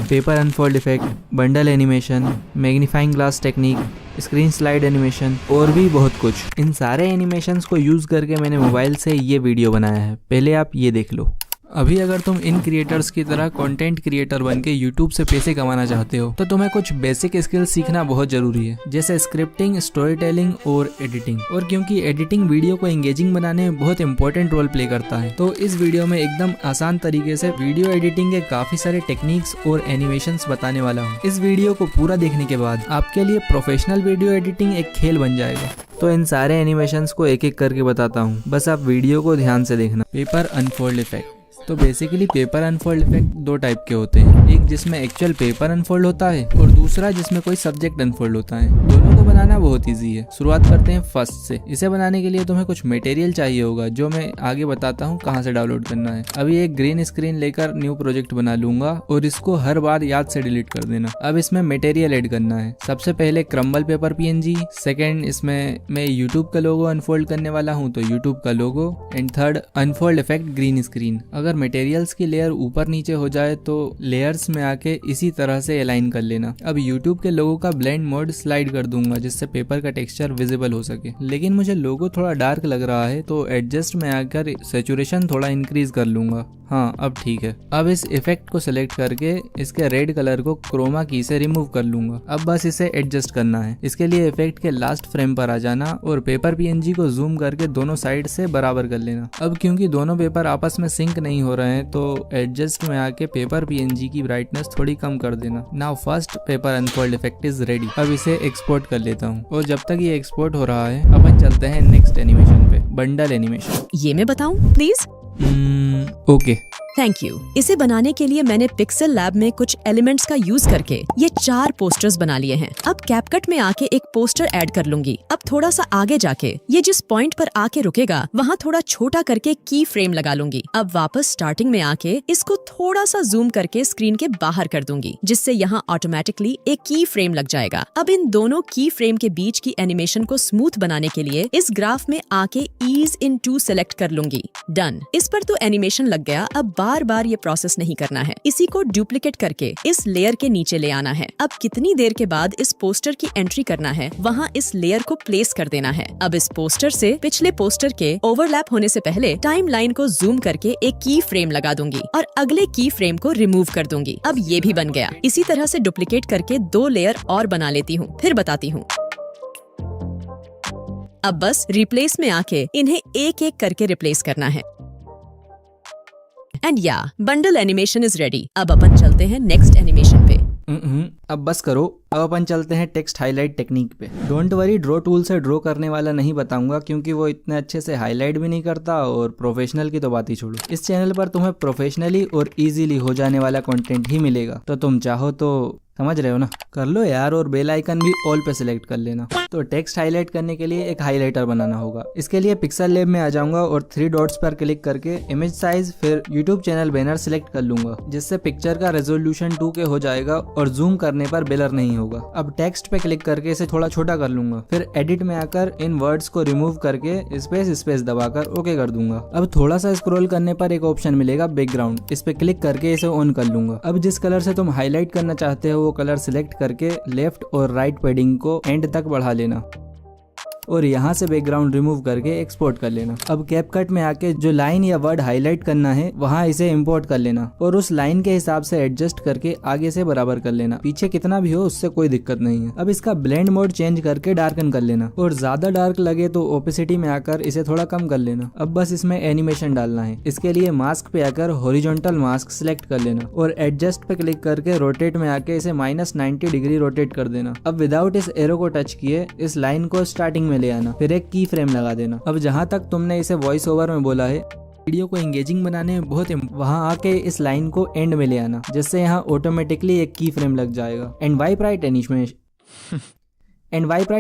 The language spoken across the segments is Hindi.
Paper unfold effect, bundle animation, magnifying glass technique, screen slide animation और भी बहुत कुछ। इन सारे एनिमेशंस को यूज़ करके मैंने मोबाइल से ये वीडियो बनाया है, पहले आप ये देख लो। अभी अगर तुम इन क्रिएटर्स की तरह कंटेंट क्रिएटर बन के यूट्यूब से पैसे कमाना चाहते हो तो तुम्हें कुछ बेसिक स्किल्स सीखना बहुत जरूरी है, जैसे स्क्रिप्टिंग, स्टोरी टेलिंग और एडिटिंग। और क्योंकि एडिटिंग वीडियो को एंगेजिंग बनाने में बहुत इंपॉर्टेंट रोल प्ले करता है, तो इस वीडियो में एकदम आसान तरीके से वीडियो एडिटिंग के काफी सारे टेक्निक्स और एनिमेशंस बताने वाला हूँ। इस वीडियो को पूरा देखने के बाद आपके लिए प्रोफेशनल वीडियो एडिटिंग एक खेल बन जाएगा। तो इन सारे एनिमेशंस को एक एक करके बताता हूँ, बस आप वीडियो को ध्यान से देखना। Paper unfold effect. तो बेसिकली पेपर अनफोल्ड इफेक्ट दो टाइप के होते हैं, एक जिसमें एक्चुअल पेपर अनफोल्ड होता है और दूसरा जिसमें कोई सब्जेक्ट अनफोल्ड होता है। दोनों को बनाना बहुत इजी है। शुरुआत करते हैं फर्स्ट से। इसे बनाने के लिए तुम्हें कुछ मटेरियल चाहिए होगा, जो मैं आगे बताता हूँ कहाँ से डाउनलोड करना है। अभी एक ग्रीन स्क्रीन लेकर न्यू प्रोजेक्ट बना लूंगा और इसको हर बार याद से डिलीट कर देना। अब इसमें मटेरियल ऐड करना है। सबसे पहले क्रम्बल पेपर PNG, सेकेंड इसमें मैं यूट्यूब का लोगो अनफोल्ड करने वाला हूँ तो यूट्यूब का logo, and third unfold effect green screen. अगर मटेरियल्स की लेयर ऊपर नीचे हो जाए तो लेयर्स में आके इसी तरह से अलाइन कर लेना। अब यूट्यूब के लोगो का ब्लेंड मोड स्लाइड कर दूंगा जिससे पेपर का टेक्सचर विजिबल हो सके, लेकिन मुझे लोगो थोड़ा डार्क लग रहा है तो एडजस्ट में आकर सैचुरेशन थोड़ा इंक्रीज कर लूंगा। हाँ, अब ठीक है। अब इस इफेक्ट को सिलेक्ट करके इसके रेड कलर को क्रोमा की से रिमूव कर लूंगा। अब बस इसे एडजस्ट करना है। इसके लिए इफेक्ट के लास्ट फ्रेम पर आ जाना और पेपर PNG को जूम करके दोनों साइड से बराबर कर लेना। अब क्योंकि दोनों पेपर आपस में सिंक नहीं हो रहे हैं तो एडजस्ट में आके पेपर PNG की ब्राइटनेस थोड़ी कम कर देना। Now first paper unfold effect is ready. अब इसे एक्सपोर्ट कर लेता हूँ और जब तक ये एक्सपोर्ट हो रहा है अपन चलते हैं नेक्स्ट एनिमेशन पे, बंडल एनिमेशन। ये मैं बताऊं प्लीज? Okay, thank you. इसे बनाने के लिए मैंने पिक्सेल लैब में कुछ एलिमेंट्स का यूज करके ये 4 पोस्टर्स बना लिए हैं। अब कैपकट में आके एक पोस्टर ऐड कर लूंगी। अब थोड़ा सा आगे जाके ये जिस पॉइंट पर आके रुकेगा वहाँ थोड़ा छोटा करके की फ्रेम लगा लूंगी। अब वापस स्टार्टिंग में आके इसको थोड़ा सा जूम करके स्क्रीन के बाहर कर दूंगी, जिससे यहाँ ऑटोमेटिकली एक की फ्रेम लग जाएगा। अब इन दोनों की फ्रेम के बीच की एनिमेशन को स्मूथ बनाने के लिए इस ग्राफ में आके ईज इन 2 सेलेक्ट कर लूंगी। डन। इस पर तो एनिमेशन लग गया। अब बार बार ये प्रोसेस नहीं करना है। इसी को डुप्लीकेट करके इस लेयर के नीचे ले आना है। अब कितनी देर के बाद इस पोस्टर की एंट्री करना है, वहाँ इस लेयर को प्लेस कर देना है। अब इस पोस्टर से पिछले पोस्टर के ओवरलैप होने से पहले टाइम लाइन को जूम करके एक की फ्रेम लगा दूंगी और अगले की फ्रेम को रिमूव कर दूंगी। अब ये भी बन गया। इसी तरह से डुप्लीकेट करके 2 लेयर और बना लेती हूँ, फिर बताती हूँ। अब बस रिप्लेस में आके इन्हें एक एक करके रिप्लेस करना है। एंड या बंडल एनिमेशन इज रेडी। अब अपन चलते हैं नेक्स्ट एनिमेशन पे। अब बस करो। अब अपन चलते हैं टेक्स्ट हाईलाइट टेक्निक पे। डोंट वरी, ड्रॉ टूल से ड्रॉ करने वाला नहीं बताऊंगा क्योंकि वो इतने अच्छे से हाईलाइट भी नहीं करता और प्रोफेशनल की तो बात ही छोड़ो। इस चैनल पर तुम्हें प्रोफेशनली और इजीली हो जाने वाला कंटेंट ही मिलेगा, तो तुम चाहो तो समझ रहे हो ना, कर लो यार। और बेल आइकन भी ऑल पे सिलेक्ट कर लेना। तो टेक्स्ट हाईलाइट करने के लिए एक हाईलाइटर बनाना होगा। इसके लिए पिक्सेल लैब में आ जाऊंगा और 3 डॉट्स पर क्लिक करके इमेज साइज फिर यूट्यूब चैनल बैनर सिलेक्ट कर लूंगा, जिससे पिक्चर का रेजोल्यूशन 2K हो जाएगा और जूम करने पर ब्लर नहीं होगा। अब टेक्स्ट पे क्लिक करके इसे थोड़ा छोटा कर लूंगा, फिर एडिट में आकर इन वर्ड्स को रिमूव करके स्पेस दबाकर ओके कर दूंगा। अब थोड़ा सा स्क्रॉल करने पर एक ऑप्शन मिलेगा बैकग्राउंड, इस पे क्लिक करके इसे ऑन कर लूंगा। अब जिस कलर से तुम हाईलाइट करना चाहते हो वो कलर सिलेक्ट करके लेफ्ट और राइट पैडिंग को एंड तक बढ़ा लेना और यहाँ से बैकग्राउंड रिमूव करके एक्सपोर्ट कर लेना। अब कैपकट में आके जो लाइन या वर्ड हाईलाइट करना है वहाँ इसे इंपोर्ट कर लेना और उस लाइन के हिसाब से एडजस्ट करके आगे से बराबर कर लेना। पीछे कितना भी हो उससे कोई दिक्कत नहीं है। अब इसका ब्लेंड मोड चेंज करके डार्कन कर लेना और ज्यादा डार्क लगे तो ओपेसिटी में आकर इसे थोड़ा कम कर लेना। अब बस इसमें एनिमेशन डालना है। इसके लिए मास्क पे आकर हॉरिजॉन्टल मास्क सिलेक्ट कर लेना और एडजस्ट पे क्लिक करके रोटेट में आके इसे -90 डिग्री रोटेट कर देना। अब विदाउट इस एरो को टच किए इस लाइन को स्टार्टिंग में ले आना, फिर एक की फ्रेम लगा देना। अब जहां तक तुमने इसे वॉइस ओवर में बोला है, वीडियो को एंगेजिंग बनाने में बहुत वहां आके इस लाइन को एंड में ले आना, जिससे यहाँ ऑटोमेटिकली एक की फ्रेम लग जाएगा। एंड वाइप राइट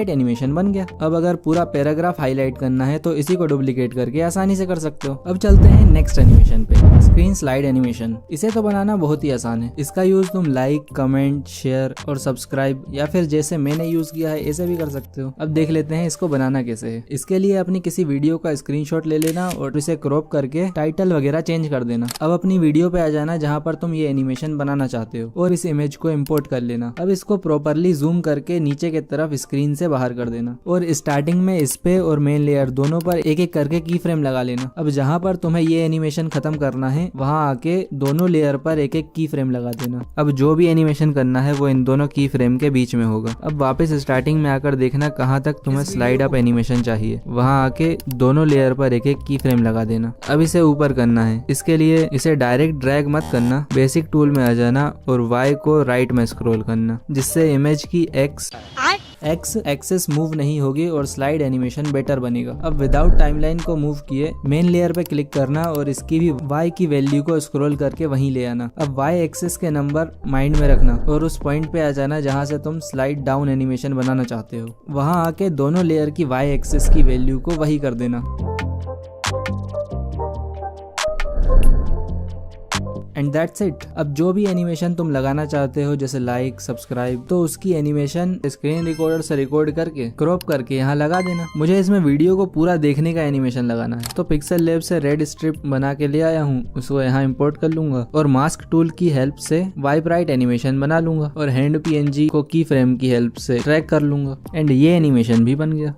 एनिमेशन बन गया। अब अगर पूरा पैराग्राफ हाईलाइट करना है तो इसी को डुप्लीकेट करके आसानी से कर सकते हो। अब चलते हैं नेक्स्ट एनिमेशन पे। Screen slide animation. इसे तो बनाना बहुत ही आसान है। इसका यूज तुम लाइक, कमेंट, शेयर और सब्सक्राइब या फिर जैसे मैंने यूज किया है ऐसे भी कर सकते हो। अब देख लेते हैं इसको बनाना कैसे है। इसके लिए अपनी किसी वीडियो का स्क्रीनशॉट ले लेना और इसे क्रॉप करके टाइटल वगैरह चेंज कर देना। अब अपनी वीडियो पे आ जाना जहाँ पर तुम ये एनिमेशन बनाना चाहते हो और इस इमेज को इम्पोर्ट कर लेना। अब इसको प्रॉपरली जूम करके नीचे की तरफ स्क्रीन से बाहर कर देना और स्टार्टिंग में इस पे और मेन लेयर दोनों पर एक एक करके की फ्रेम लगा लेना। अब जहाँ पर तुम्हें ये एनिमेशन खत्म करना है वहाँ आके दोनों लेयर पर एक एक की फ्रेम लगा देना। अब जो भी एनिमेशन करना है वो इन दोनों की फ्रेम के बीच में होगा। अब वापस स्टार्टिंग में आकर देखना कहाँ तक तुम्हें स्लाइड अप एनिमेशन चाहिए, वहाँ आके दोनों लेयर पर एक एक की फ्रेम लगा देना। अब इसे ऊपर करना है। इसके लिए इसे डायरेक्ट ड्रैग मत करना, बेसिक टूल में आ जाना और Y को राइट में स्क्रॉल करना, जिससे इमेज की X एक्सेस मूव नहीं होगी और स्लाइड एनिमेशन बेटर बनेगा। अब विदाउट टाइमलाइन को मूव किए मेन लेयर पे क्लिक करना और इसकी भी Y की वैल्यू को स्क्रॉल करके वहीं ले आना। अब Y एक्सेस के नंबर माइंड में रखना और उस पॉइंट पे आ जाना जहां से तुम स्लाइड डाउन एनिमेशन बनाना चाहते हो। वहां आके दोनों लेयर की Y एक्सेस की वैल्यू को वही कर देना। And that's it. अब जो भी एनिमेशन तुम लगाना चाहते हो जैसे लाइक, सब्सक्राइब, तो उसकी एनिमेशन स्क्रीन रिकॉर्डर से रिकॉर्ड करके क्रॉप करके यहाँ लगा देना। मुझे इसमें वीडियो को पूरा देखने का एनिमेशन लगाना है तो पिक्सल लैब से रेड स्ट्रिप बना के ले आया हूँ, उसको यहाँ इंपोर्ट कर लूंगा और मास्क टूल की हेल्प से वाइप राइट एनिमेशन बना लूंगा और हैंड PNG को की फ्रेम की हेल्प से ट्रैक कर लूंगा एंड ये एनिमेशन भी बन गया।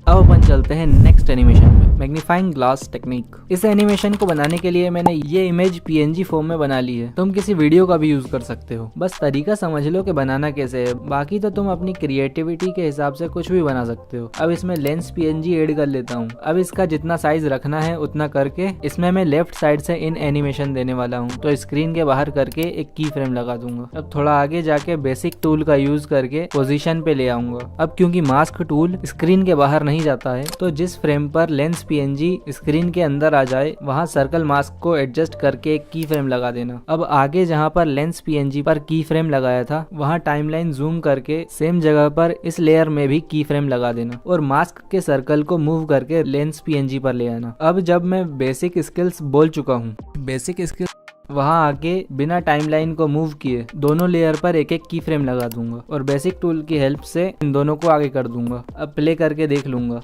अब अपन चलते हैं नेक्स्ट एनिमेशन पे, मैग्नीफाइंग ग्लास टेक्निक। इस एनिमेशन को बनाने के लिए मैंने ये इमेज PNG फॉर्म में बना ली है। तुम किसी वीडियो का भी यूज कर सकते हो, बस तरीका समझ लो कि बनाना कैसे है। बाकी तो तुम अपनी क्रिएटिविटी के हिसाब से कुछ भी बना सकते हो। अब इसमें लेंस PNG ऐड कर लेता हूँ। अब इसका जितना साइज रखना है उतना करके इसमें मैं लेफ्ट साइड से इन एनिमेशन देने वाला हूँ, तो स्क्रीन के बाहर करके एक की फ्रेम लगा दूंगा। अब थोड़ा आगे जाके बेसिक टूल का यूज करके पोजीशन पे ले आऊंगा। अब क्योंकि मास्क टूल स्क्रीन के बाहर नहीं जाता है तो जिस फ्रेम पर लेंस PNG स्क्रीन के अंदर आ जाए वहां सर्कल मास्क को एडजस्ट करके एक की फ्रेम लगा देना। अब आगे जहां पर लेंस PNG पर की फ्रेम लगाया था वहां टाइमलाइन जूम करके सेम जगह पर इस लेयर में भी की फ्रेम लगा देना और मास्क के सर्कल को मूव करके लेंस PNG पर ले आना। अब जब मैं बेसिक स्किल्स बोल चुका हूँ, बेसिक स्किल वहां आके बिना टाइमलाइन को मूव किए दोनों लेयर पर एक एक की फ्रेम लगा दूंगा और बेसिक टूल की हेल्प से इन दोनों को आगे कर दूंगा। अब प्ले करके देख लूंगा।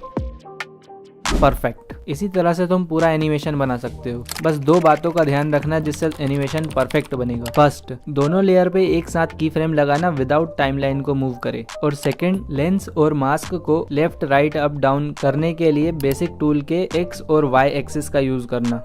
परफेक्ट। इसी तरह से तुम पूरा एनिमेशन बना सकते हो। बस दो बातों का ध्यान रखना जिससे एनिमेशन परफेक्ट बनेगा। फर्स्ट, दोनों लेयर पे एक साथ की फ्रेम लगाना विदाउट टाइमलाइन को मूव करे और सेकंड, लेंस और मास्क को लेफ्ट, राइट, अप, डाउन करने के लिए बेसिक टूल के X और Y एक्सिस का यूज करना।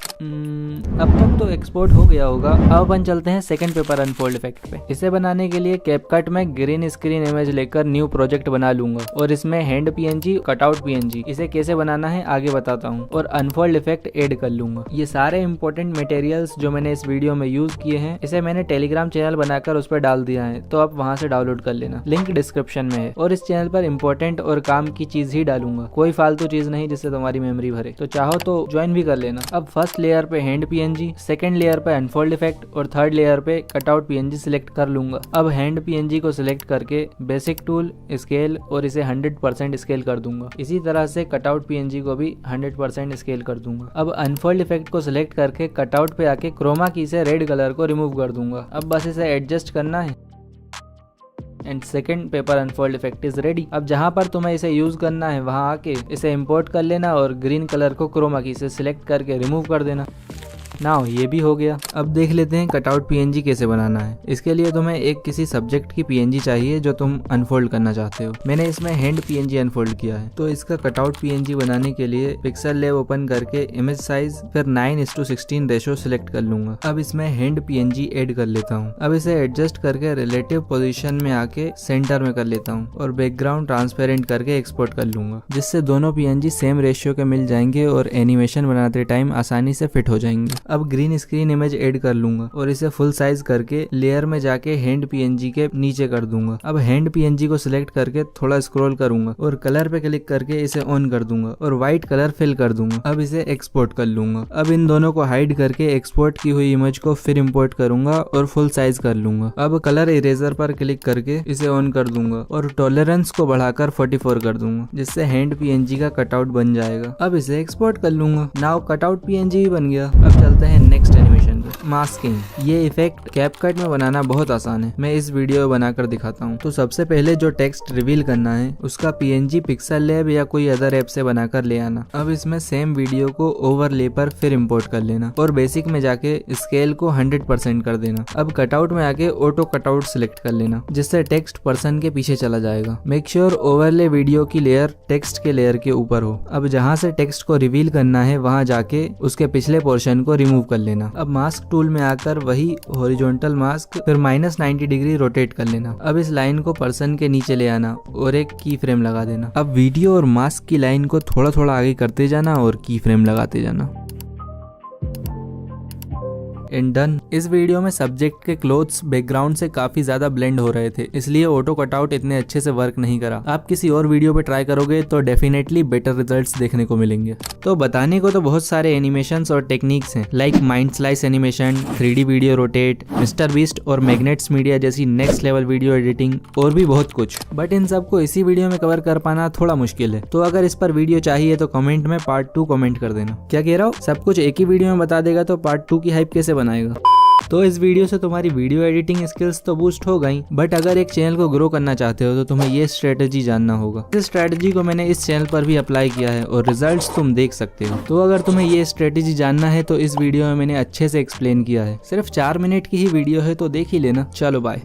अब तक तो एक्सपोर्ट हो गया होगा। अब अपन चलते हैं सेकंड पेपर अनफोल्ड इफेक्ट पे। इसे बनाने के लिए कैपकट में ग्रीन स्क्रीन इमेज लेकर न्यू प्रोजेक्ट बना लूंगा और इसमें हैंड PNG, कटआउट PNG, इसे कैसे बनाना है आगे बताता हूँ और अनफोल्ड इफेक्ट ऐड कर लूंगा। ये सारे इंपॉर्टेंट मटेरियल्स जो मैंने इस वीडियो में यूज किए हैं इसे मैंने टेलीग्राम चैनल बनाकर उस पर डाल दिया है, तो आप वहां से डाउनलोड कर लेना। लिंक डिस्क्रिप्शन में है और इस चैनल पर इंपॉर्टेंट और काम की चीज ही डालूंगा, कोई फालतू चीज नहीं जिससे तुम्हारी मेमोरी भरे। तो चाहो तो ज्वाइन भी कर लेना। अब फर्स्ट लेयर पे हैंड PNG, सेकंड लेयर पे अनफोल्ड इफेक्ट और थर्ड लेयर पे कटआउट PNG सिलेक्ट कर लूंगा। अब हैंड PNG को सिलेक्ट करके बेसिक टूल, स्केल और इसे 100% स्केल कर दूंगा। इसी तरह से कटआउट PNG को भी 100% स्केल कर दूंगा। अब अनफोल्ड इफेक्ट को सिलेक्ट करके कटआउट पे आके क्रोमा की से रेड कलर को रिमूव कर दूंगा। अब बस इसे एडजस्ट करना है and second paper unfold effect is ready. अब जहां पर तुम्हें इसे यूज करना है वहां आके इसे इंपोर्ट कर लेना और ग्रीन कलर को क्रोमा की से सिलेक्ट करके रिमूव कर देना। नाउ ये भी हो गया। अब देख लेते हैं कटआउट PNG कैसे बनाना है। इसके लिए तुम्हें एक किसी सब्जेक्ट की PNG चाहिए जो तुम अनफोल्ड करना चाहते हो। मैंने इसमें हैंड PNG अनफोल्ड किया है, तो इसका कटआउट PNG बनाने के लिए पिक्सल लैब ओपन करके इमेज साइज फिर 9:16 रेशो सिलेक्ट कर लूंगा। अब इसमें हैंड PNG ऐड कर लेता हूँ। अब इसे एडजस्ट करके रिलेटिव पोजीशन में आके सेंटर में कर लेता हूँ और बैकग्राउंड ट्रांसपेरेंट करके एक्सपोर्ट कर लूंगा, जिससे दोनों PNG सेम रेशियो के मिल जाएंगे और एनिमेशन बनाते टाइम आसानी से फिट हो जाएंगे। अब ग्रीन स्क्रीन इमेज ऐड कर लूंगा और इसे फुल साइज करके लेयर में जाके हैंड PNG के नीचे कर दूंगा। अब हैंड PNG को सिलेक्ट करके थोड़ा स्क्रॉल करूंगा और कलर पे क्लिक करके इसे ऑन कर दूंगा और व्हाइट कलर फिल कर दूंगा। अब इसे एक्सपोर्ट कर लूंगा। अब इन दोनों को हाइड करके एक्सपोर्ट की हुई इमेज को फिर इंपोर्ट करूंगा और फुल साइज कर लूंगा। अब कलर इरेजर पर क्लिक करके इसे ऑन कर दूंगा और टॉलरेंस को बढ़ाकर 44 कर दूंगा, जिससे हैंड PNG का कटआउट बन जाएगा। अब इसे एक्सपोर्ट कर लूंगा। नाउ कटआउट PNG भी बन गया। अब चलते हैं नेक्स्ट एनिमेशन। जाएंगे। मास्किंग, ये इफेक्ट कैपकट में बनाना बहुत आसान है, मैं इस वीडियो में बनाकर दिखाता हूँ। तो सबसे पहले जो टेक्स्ट रिवील करना है उसका PNG पिक्सल लैब या कोई अदर ऐप से बनाकर ले आना। अब इसमें सेम वीडियो को ओवरले पर फिर इंपोर्ट कर लेना और बेसिक में जाके स्केल को 100% कर देना। अब कटआउट में आके ऑटो कटआउट सिलेक्ट कर लेना, जिससे टेक्स्ट पर्सन के पीछे चला जाएगा। मेक श्योर ओवरले वीडियो की लेयर टेक्स्ट के लेयर के ऊपर हो। अब जहाँ से टेक्स्ट को रिवील करना है वहाँ जाके उसके पिछले पोर्शन को रिमूव कर लेना। अब मास्क टूल में आकर वही हॉरिजॉन्टल मास्क फिर -90 डिग्री रोटेट कर लेना। अब इस लाइन को पर्सन के नीचे ले आना और एक की फ्रेम लगा देना। अब वीडियो और मास्क की लाइन को थोड़ा थोड़ा आगे करते जाना और की फ्रेम लगाते जाना। And done. इस वीडियो में सब्जेक्ट के क्लोथ्स बैकग्राउंड से काफी ज्यादा ब्लेंड हो रहे थे, इसलिए ऑटो कटआउट इतने अच्छे से वर्क नहीं करा। आप किसी और वीडियो पे ट्राई करोगे तो डेफिनेटली बेटर रिजल्ट्स देखने को मिलेंगे। तो बताने को तो बहुत सारे एनिमेशंस और टेक्निक्स हैं, like mind slice animation, 3D video rotate, mister beast और मैग्नेट्स मीडिया जैसी नेक्स्ट लेवल वीडियो एडिटिंग और भी बहुत कुछ, बट इन सबको इसी वीडियो में कवर कर पाना थोड़ा मुश्किल है। तो अगर इस पर वीडियो चाहिए तो कमेंट में पार्ट 2 कमेंट कर देना। क्या कह रहा हूँ, सब कुछ एक ही वीडियो में बता देगा तो पार्ट 2 की हाइप कैसे बनाएगा। तो इस वीडियो से तुम्हारी वीडियो एडिटिंग स्किल्स तो बूस्ट हो गई, बट अगर एक चैनल को ग्रो करना चाहते हो तो तुम्हें ये स्ट्रेटेजी जानना होगा। इस स्ट्रेटेजी को मैंने इस चैनल पर भी अप्लाई किया है और रिजल्ट्स तुम देख सकते हो। तो अगर तुम्हें ये स्ट्रेटेजी जानना है तो इस वीडियो में मैंने अच्छे से एक्सप्लेन किया है। सिर्फ 4 मिनट की ही वीडियो है तो देख ही लेना। चलो बाय।